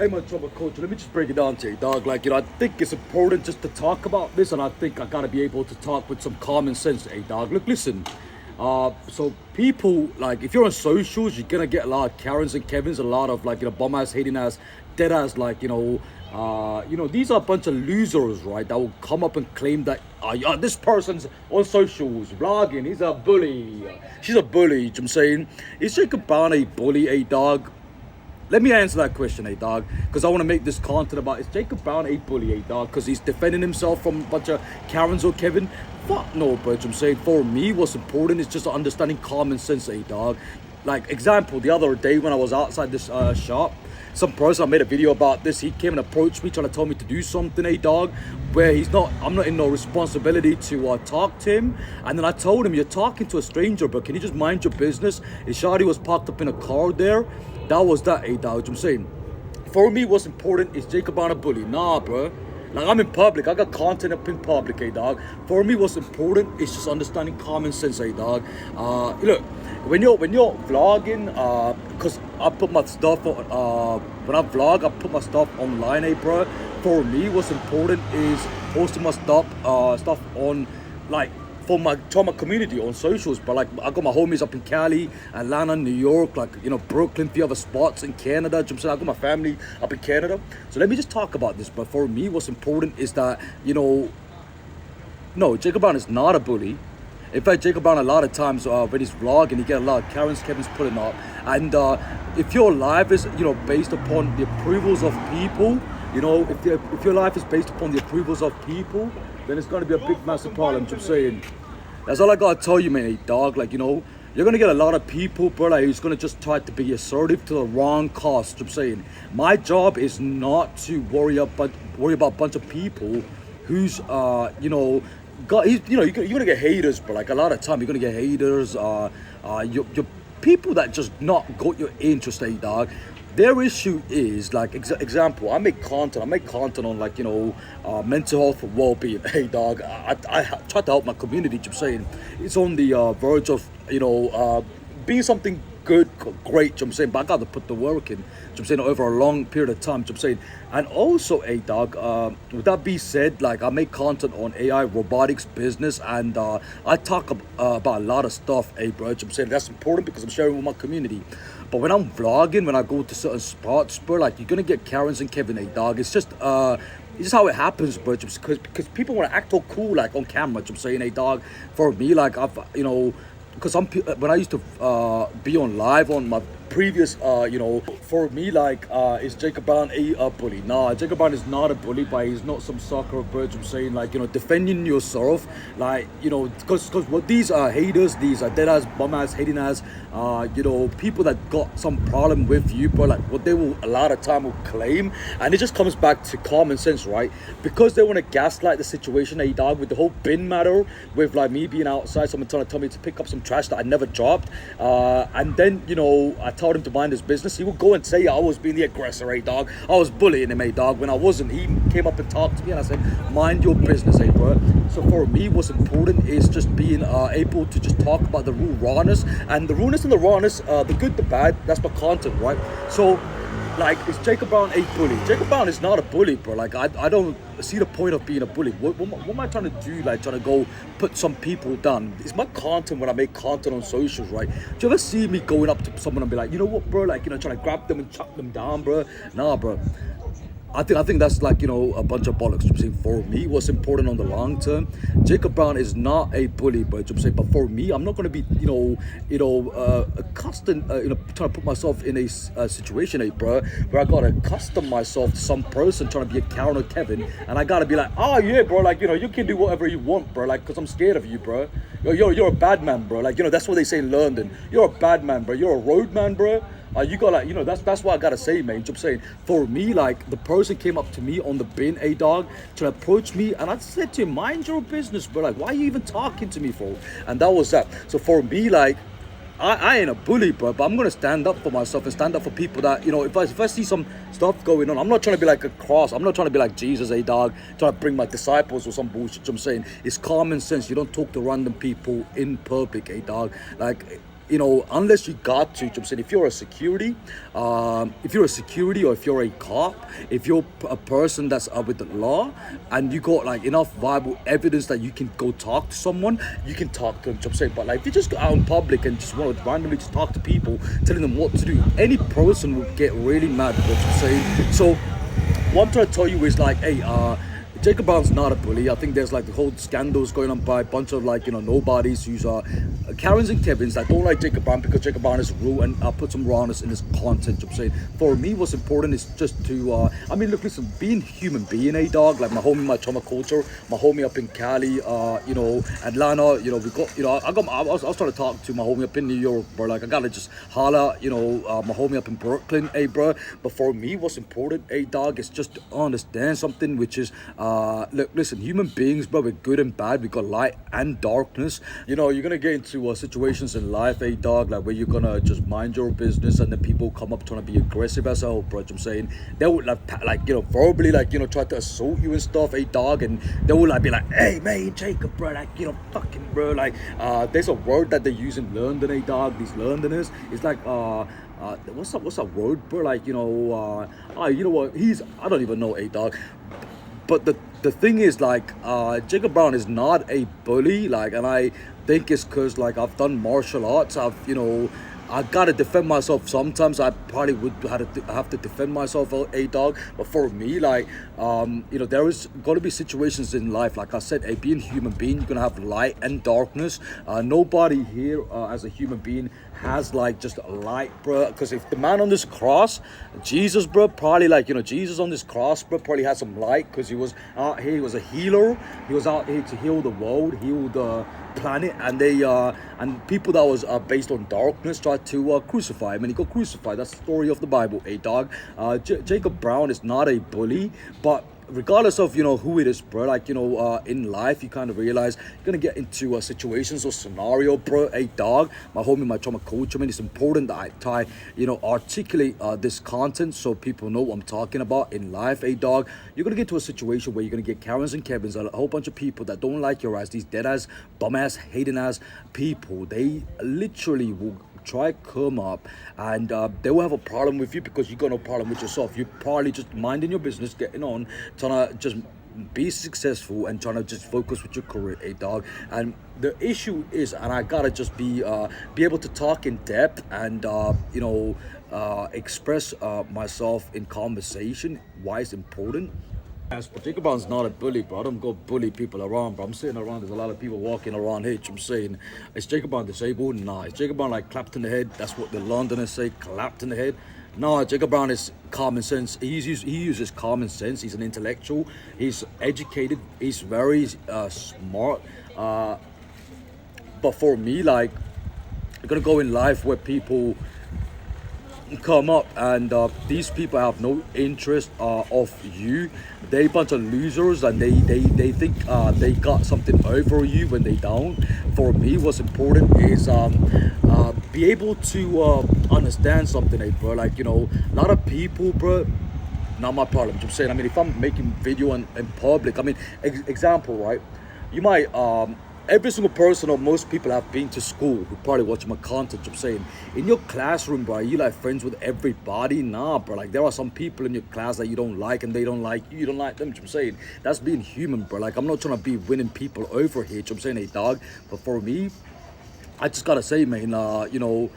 Hey, my trouble coach, let me just break it down to you, dog. Like, I think it's important just to talk about this, and I think I gotta be able to talk with some common sense, hey, dog. Look, listen. So people, like, if you're on socials, you're gonna get a lot of Karens and Kevins, a lot of, like, bum ass, hating ass, dead ass, like, these are a bunch of losers, right? That will come up and claim that, yeah, this person's on socials, vlogging, he's a bully. She's a bully, you know what I'm saying? Is Jacob Brown a bully, a dog? Let me answer that question, dog, because I want to make this content about, is Jacob Brown a bully, dog, because he's defending himself from a bunch of Karens or Kevin? Fuck no, but I'm saying, for me, what's important is just understanding common sense, dog. Like, example, the other day when I was outside this shop, some person, I made a video about this, he came and approached me trying to tell me to do something, dog, where I'm not in no responsibility to talk to him. And then I told him, you're talking to a stranger, but can you just mind your business? His shawty was parked up in a car there. That was that, dog, what I'm saying. For me, what's important is Jacob Brown a bully. Nah, bro. Like, I'm in public. I got content up in public, dog. For me, what's important is just understanding common sense, dog. Look, when you're vlogging, because I put my stuff on, when I vlog, I put my stuff online, bro. For me, what's important is posting my stuff on, like, for my community on socials. But like, I got my homies up in Cali, Atlanta, New York, like, Brooklyn, few other spots in Canada. I got my family up in Canada. So let me just talk about this. But for me, what's important is that, no, Jacob Brown is not a bully. In fact, Jacob Brown, a lot of times when he's vlogging, he get a lot of Karens, Kevin's pulling up. And if your life is, based upon the approvals of people, if your life is based upon the approvals of people, then it's going to be a big, massive problem. I'm saying, that's all I got to tell you, man, dog. Like, you're going to get a lot of people, bro, like, who's going to just try to be assertive to the wrong cause. I'm saying, my job is not to worry about a bunch of people who's, you're gonna get haters, but like, a lot of time you're gonna get haters, your people that just not got your interest, dog. Their issue is, like, example, I make content on, like, mental health and well-being, dog. I try to help my community. I'm saying, it's on the verge of, being something good, great, I'm saying, but I got to put the work in, I'm saying, over a long period of time, I'm saying. And also, dog, with that being said, like, I make content on AI, robotics, business, and I talk about a lot of stuff, bro, I'm saying. That's important because I'm sharing with my community. But when I'm vlogging, when I go to certain spots, bro, like, you're gonna get Karens and Kevin, dog. It's just how it happens, bro, because people want to act all cool, like, on camera, I'm saying, dog. For me, like, I've, because when I used to be on live on my previous, for me, like, is Jacob Brown a bully? Nah, Jacob Brown is not a bully, but he's not some sucker bird. I'm saying, like, defending yourself, like, because what these haters, these dead ass, bum ass, hating ass, people that got some problem with you, bro, like, what they will a lot of time will claim, and it just comes back to common sense, right? Because they want to gaslight the situation, dog, with the whole bin matter, with, like, me being outside, someone trying to tell me to pick up some trash that I never dropped, and then, I told him to mind his business. He would go and say I was being the aggressor, dog. I was bullying him, dog, when I wasn't. He came up and talked to me, and I said, mind your business, bro. So for me, what's important is just being able to just talk about the rawness, and the rawness and the rawness, the good, the bad. That's my content, right? So, like, is Jacob Brown a bully? Jacob Brown is not a bully, bro. Like, I don't see the point of being a bully. What am I trying to do? Like, trying to go put some people down? It's my content when I make content on socials, right? Do you ever see me going up to someone and be like, you know what, bro? Like, trying to grab them and chuck them down, bro? Nah, bro. I think that's, like, a bunch of bollocks. I'm saying, for me, what's important on the long term, Jacob Brown is not a bully, but I'm saying, but for me, I'm not gonna be, accustomed, trying to put myself in a situation, bro, where I gotta accustom myself to some person trying to be a Karen or Kevin, and I gotta be like, oh yeah, bro, like, you can do whatever you want, bro, like, cause I'm scared of you, bro. You're a bad man, bro. Like, that's what they say in London. You're a bad man, bro. You're a road man, bro. You got, like, that's what I gotta say, man. I'm saying, for me, like, the person came up to me on the bin, dog, to approach me, and I said to him, mind your business, bro. Like, why are you even talking to me for? And that was that. So for me, like, I ain't a bully, bro, but I'm gonna stand up for myself and stand up for people that, if I see some stuff going on, I'm not trying to be like a cross. I'm not trying to be like Jesus, dog, trying to bring my disciples or some bullshit. I'm saying, it's common sense. You don't talk to random people in public, dog. Like, you know, unless you got to, I'm saying, if you're a security, or if you're a cop, if you're a person that's with the law, and you got like enough viable evidence that you can go talk to someone, you can talk to them, I'm saying. But like, if you just go out in public and just want to randomly just talk to people, telling them what to do, any person will get really mad, what I'm saying. So what I'm trying to tell you is like, hey, Jacob Brown's not a bully. I think there's like the whole scandals going on by a bunch of like, you know, nobodies who's Karens and Kevins that don't like Jacob Brown because Jacob Brown is rude and put some rawness in his content. I'm saying, for me, what's important is just to I mean, look, listen, being human being, a dog, like my homie, my trauma culture, my homie up in Cali, you know, Atlanta, you know, we got, you know, I was trying to talk to my homie up in New York, bro. Like, I gotta just holler, you know, my homie up in Brooklyn, hey, bro. But for me, what's important, a dog, is just to understand something, which is look, listen, human beings, bro, we're good and bad. We got light and darkness. You know, you're gonna get into situations in life, a dog, like where you're gonna just mind your business, and then people come up trying to be aggressive as hell, bro. I'm saying, they would like, you know, verbally, like, you know, try to assault you and stuff, a dog, and they would like be like, hey man, Jacob, bro, like, you know, fucking, bro, like, there's a word that they use in London, a dog, these Londoners, it's like what's that word, bro? Like, you know, you know what? I don't even know, a dog. But the thing is, like, Jacob Brown is not a bully, like, and I think it's because, like, I've done martial arts. You know, I gotta defend myself. Sometimes I probably would have to defend myself, a dog. But for me, like, you know, there is gonna be situations in life, like I said, being a human being, you're gonna have light and darkness. Nobody here as a human being has like just a light, bro. Because if the man on this cross, Jesus, bro, probably, like, you know, Jesus on this cross, bro, probably had some light, because he was out here, he was a healer. He was out here to heal the world, heal the planet, and they and people that was based on darkness tried to crucify him, and he got crucified. That's the story of the Bible, a dog. Jacob Brown is not a bully, but regardless of, you know, who it is, bro, like, you know, in life, you kind of realize you're gonna get into situations or scenario, bro, a dog. My homie, my trauma coach, I mean, it's important that I try, you know, articulate this content so people know what I'm talking about in life, a dog. You're gonna get to a situation where you're gonna get Karens and Kevins, a whole bunch of people that don't like your ass, these dead ass, bum ass, hating ass people. They literally will try come up, and they will have a problem with you because you got no problem with yourself. You're probably just minding your business, getting on, trying to just be successful and trying to just focus with your career, a dog. And the issue is, and I gotta just be able to talk in depth and you know, express myself in conversation, why it's important. But Jacob Brown's not a bully, bro. I don't go bully people around, bro. I'm sitting around, there's a lot of people walking around here, I'm saying, is Jacob Brown disabled? Nah. Is Jacob Brown like clapped in the head? That's what the Londoners say, clapped in the head. No, Jacob Brown is common sense. He uses common sense. He's an intellectual. He's educated. He's very smart. But for me, like, you're gonna go in life where people come up, and these people have no interest of you. They bunch of losers, and they think they got something over you when they don't. For me, what's important is be able to understand something, bro. Like, you know, a lot of people, bro, not my problem. I'm saying, I mean, if I'm making video in public, I mean, example, right? You might every single person or most people have been to school who probably watch my content. I'm saying, in your classroom, bro, you like friends with everybody? Nah, bro. Like, there are some people in your class that you don't like, and they don't like you. You don't like them. I'm saying, that's being human, bro. Like, I'm not trying to be winning people over here. I'm saying, hey, dog. But for me, I just gotta say, man, you know,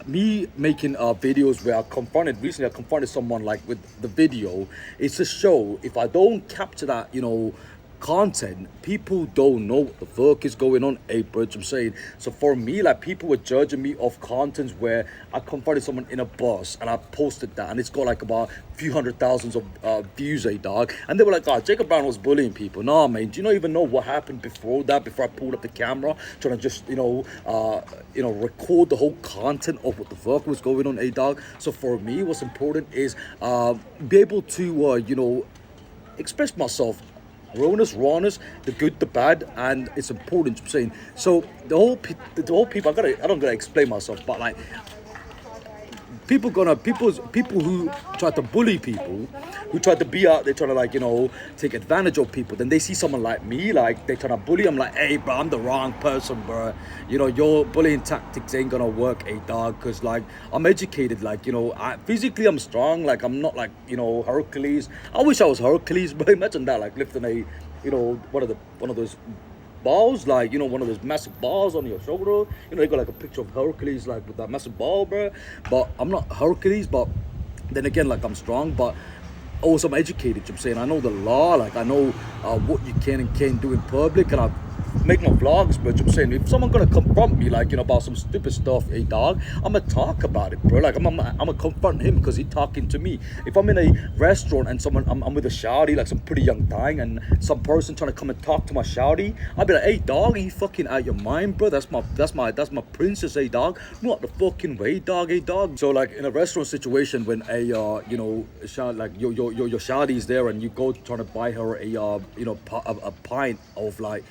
me making videos where I confronted someone, like, with the video, it's a show. If I don't capture that, you know, content, people don't know what the fuck is going on, bro. I'm saying, so for me, like, people were judging me off contents where I confronted someone in a bus and I posted that, and it's got like about a few hundred thousands of views, dog, and they were like, oh, Jacob Brown was bullying people. Nah, man, do you not even know what happened before that, before I pulled up the camera trying to just, you know, record the whole content of what the fuck was going on, dog. So for me, what's important is be able to you know, express myself, rawness, the good, the bad, and it's important. I'm saying, so the whole people, I don't gotta explain myself, but like, people who try to bully people, who try to be out there trying to like, take advantage of people. Then they see someone like me, like they trying to bully. I'm like, hey, bro, I'm the wrong person, bro. Your bullying tactics ain't gonna work, dog. Cause like I'm educated, like physically I'm strong. Like I'm not like Hercules. I wish I was Hercules, bro. Imagine that, like lifting a one of those balls, like one of those massive balls on your shoulder. They got like a picture of Hercules, like with that massive ball, bro. But I'm not Hercules. But then again, like I'm strong, but also I'm educated. I'm saying I know the law, like I know what you can and can't do in public, and I make my vlogs. But I'm saying if someone gonna confront me, like about some stupid stuff, dog, I'm gonna talk about it, bro. Like I'm gonna confront him because he's talking to me. If I'm in a restaurant and I'm with a shawty, like some pretty young thing, and some person trying to come and talk to my shawty, I'll be like, hey dog, are you fucking out your mind, bro? That's my princess, dog. Not the fucking way, dog, dog. So like in a restaurant situation, when a your shawty is there and you go trying to buy her a pint of like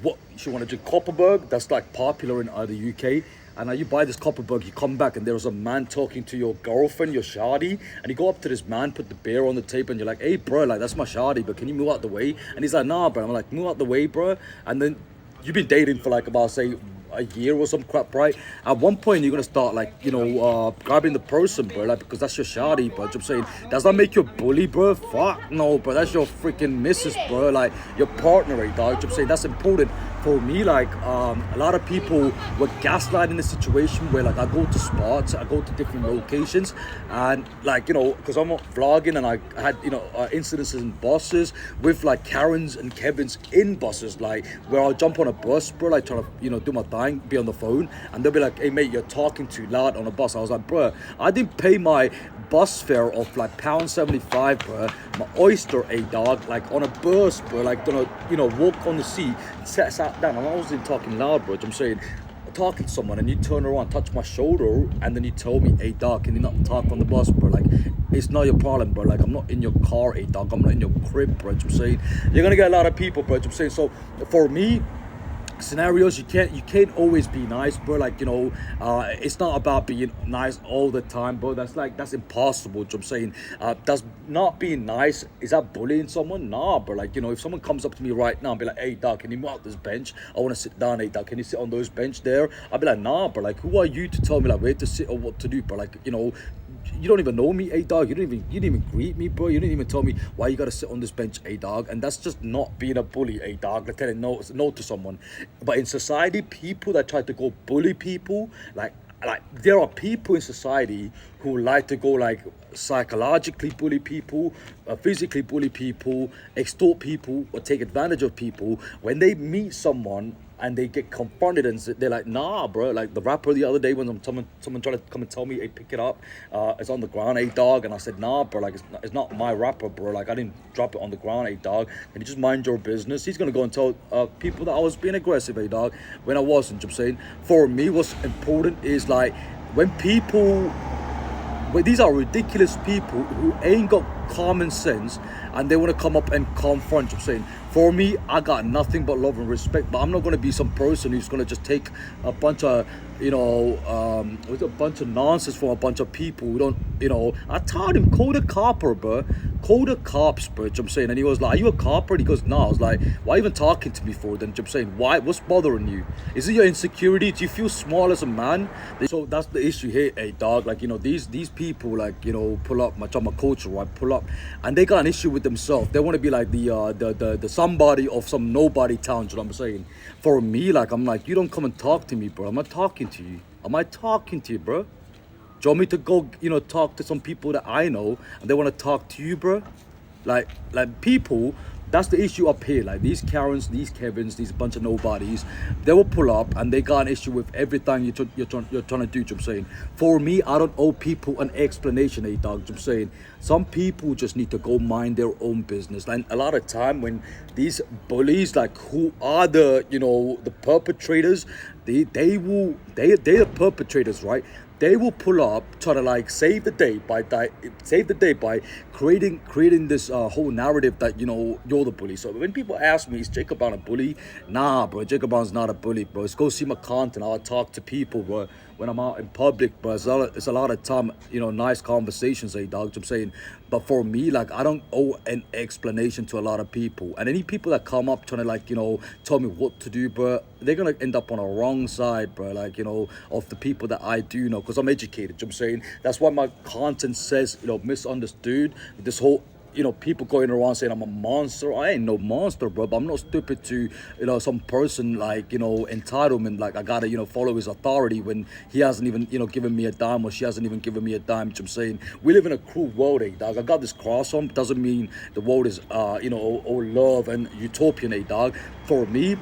what she want to drink, Copperberg, that's like popular in the UK. And now you buy this Copperberg, you come back and there's a man talking to your girlfriend, your shawty, and you go up to this man, put the beer on the table, and you're like, hey bro, like that's my shawty, but can you move out the way? And he's like, nah bro. I'm like, move out the way, bro. And then you've been dating for like about say a year or some crap, right? At one point you're gonna start like grabbing the person, bro, like because that's your shawty, bro. I'm saying, does that make you a bully, bro? Fuck no, bro. That's your freaking missus, bro, like your partner, dog. I'm saying that's important. For me, like a lot of people were gaslighting the situation where like I go to spots, I go to different locations, and like because I'm vlogging, and I had incidences in buses with like Karens and Kevins in buses, like where I'll jump on a bus, bro, like trying to do my thing, be on the phone, and they'll be like, hey mate, you're talking too loud on a bus. I was like, bro, I didn't pay my bus fare of like £1.75, bro, my oyster, dog, like on a bus, bro, like gonna walk on the seat, sat down, and I wasn't talking loud, bro. I'm saying, talking to someone, and you turn around, touch my shoulder, and then you tell me, hey dog, can you not talk on the bus, bro? Like it's not your problem, bro. Like I'm not in your car, dog, I'm not in your crib, bro. I'm saying you're gonna get a lot of people, bro. I'm saying, so for me, scenarios, you can't always be nice, bro. Like it's not about being nice all the time, bro. That's impossible. I'm saying does not being nice, is that bullying someone? Nah, bro. Like if someone comes up to me right now and be like, hey dog, can you move out this bench? I want to sit down. Hey dog, can you sit on those bench there? I'll be like, nah, bro. Like who are you to tell me like where to sit or what to do, bro? Like you don't even know me, dog. You didn't even greet me, bro. You didn't even tell me why you gotta sit on this bench, dog. And that's just not being a bully, dog. Like telling no to someone. But in society, people that try to go bully people, like there are people in society who like to go like psychologically bully people, physically bully people, extort people, or take advantage of people. When they meet someone and they get confronted and they're like, nah, bro. Like the rapper the other day, when someone tried to come and tell me, hey, pick it up, it's on the ground, dog. And I said, nah, bro, like it's not my rapper, bro. Like I didn't drop it on the ground, dog. Can you just mind your business? He's gonna go and tell people that I was being aggressive, dog, when I wasn't. I'm saying, for me, what's important is like when people, but these are ridiculous people who ain't got common sense, and they want to come up and confront. I'm saying, for me, I got nothing but love and respect, but I'm not going to be some person who's going to just take a bunch of with a bunch of nonsense from a bunch of people who don't, I told him, call the copper, bro. Call the cops, bro. I'm saying, and he was like, are you a copper? And he goes, no. I was like, why even talking to me for? Then I'm saying, why? What's bothering you? Is it your insecurity? Do you feel small as a man? So that's the issue here, dog. Like, these people, like, pull up, I'm a coach, right? Pull up, and they got an issue with themselves. They want to be like the somebody of some nobody town. You know what I'm saying? For me, like, I'm like, you don't come and talk to me, bro. I'm not talking to you. Am I talking to you, bro? Do you want me to go, talk to some people that I know and they want to talk to you, bro? Like people, that's the issue up here. Like these Karens, these Kevins, these bunch of nobodies, they will pull up and they got an issue with everything you're trying to do. I'm saying, for me, I don't owe people an explanation, dog. I'm saying, some people just need to go mind their own business. And a lot of time when these bullies, like who are the the perpetrators, they're the perpetrators, right? they will pull up, try to like save the day by creating this whole narrative that, you know, you're the bully. So when people ask me, is Jacob Brown a bully? Nah, bro, Jacob Brown's not a bully, bro. Just go see my content. I'll talk to people, bro, when I'm out in public, bro. It's a lot of time, you know, nice conversations, dog. You know what I'm saying? But for me, like, I don't owe an explanation to a lot of people. And any people that come up trying to, like, you know, tell me what to do, bro, they're gonna end up on the wrong side, bro, like, you know, of the people that I do know, because I'm educated. You know what I'm saying? That's why my content says, you know, misunderstood. This whole, you know, people going around saying I'm a monster. I ain't no monster, bro. But I'm not stupid to, you know, some person like, you know, entitlement. Like, I gotta, you know, follow his authority when he hasn't even, you know, given me a dime, or she hasn't even given me a dime. You know what I'm saying? We live in a cruel world, dog. I got this cross on. Doesn't mean the world is, you know, all love and utopian, dog. For me,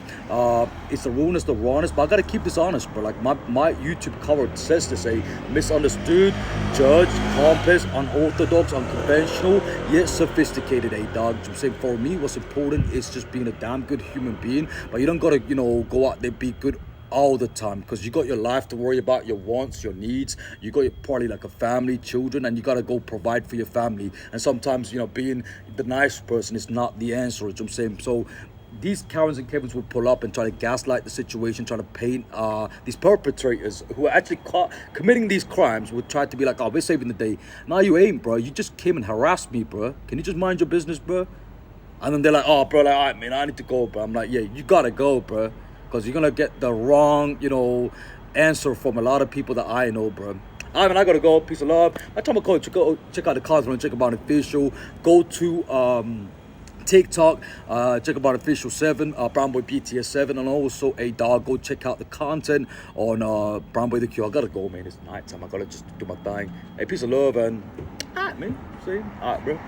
it's the ruinous, the rawest, but I gotta keep this honest, bro. Like, my YouTube cover says to say misunderstood, judged, complex, unorthodox, unconventional, yet sophisticated, dog. You know what I'm saying? For me, what's important is just being a damn good human being. But you don't gotta, you know, go out there be good all the time, because you got your life to worry about, your wants, your needs. You got probably like a family, children, and you got to go provide for your family. And sometimes, you know, being the nice person is not the answer. You know what I'm saying? So these Karens and Kevins will pull up and try to gaslight the situation, try to paint these perpetrators who are actually committing these crimes, would try to be like, oh, we're saving the day. No, you ain't, bro. You just came and harassed me, bro. Can you just mind your business, bro? And then they're like, oh, bro, like, all right, man, I need to go, bro. I'm like, yeah, you gotta go, bro, because you're gonna get the wrong, you know, answer from a lot of people that I know, bro. All right, man, I gotta go. Peace of love. My time code. Check out the content. Check about official. Go to TikTok, check about official 7, Brown Boy BTS 7, and also dog. Go check out the content on Brown Boy the Q. I gotta go, man. It's night time. I gotta just do my thing. Hey, peace of love, and alright, man. See, alright, bro.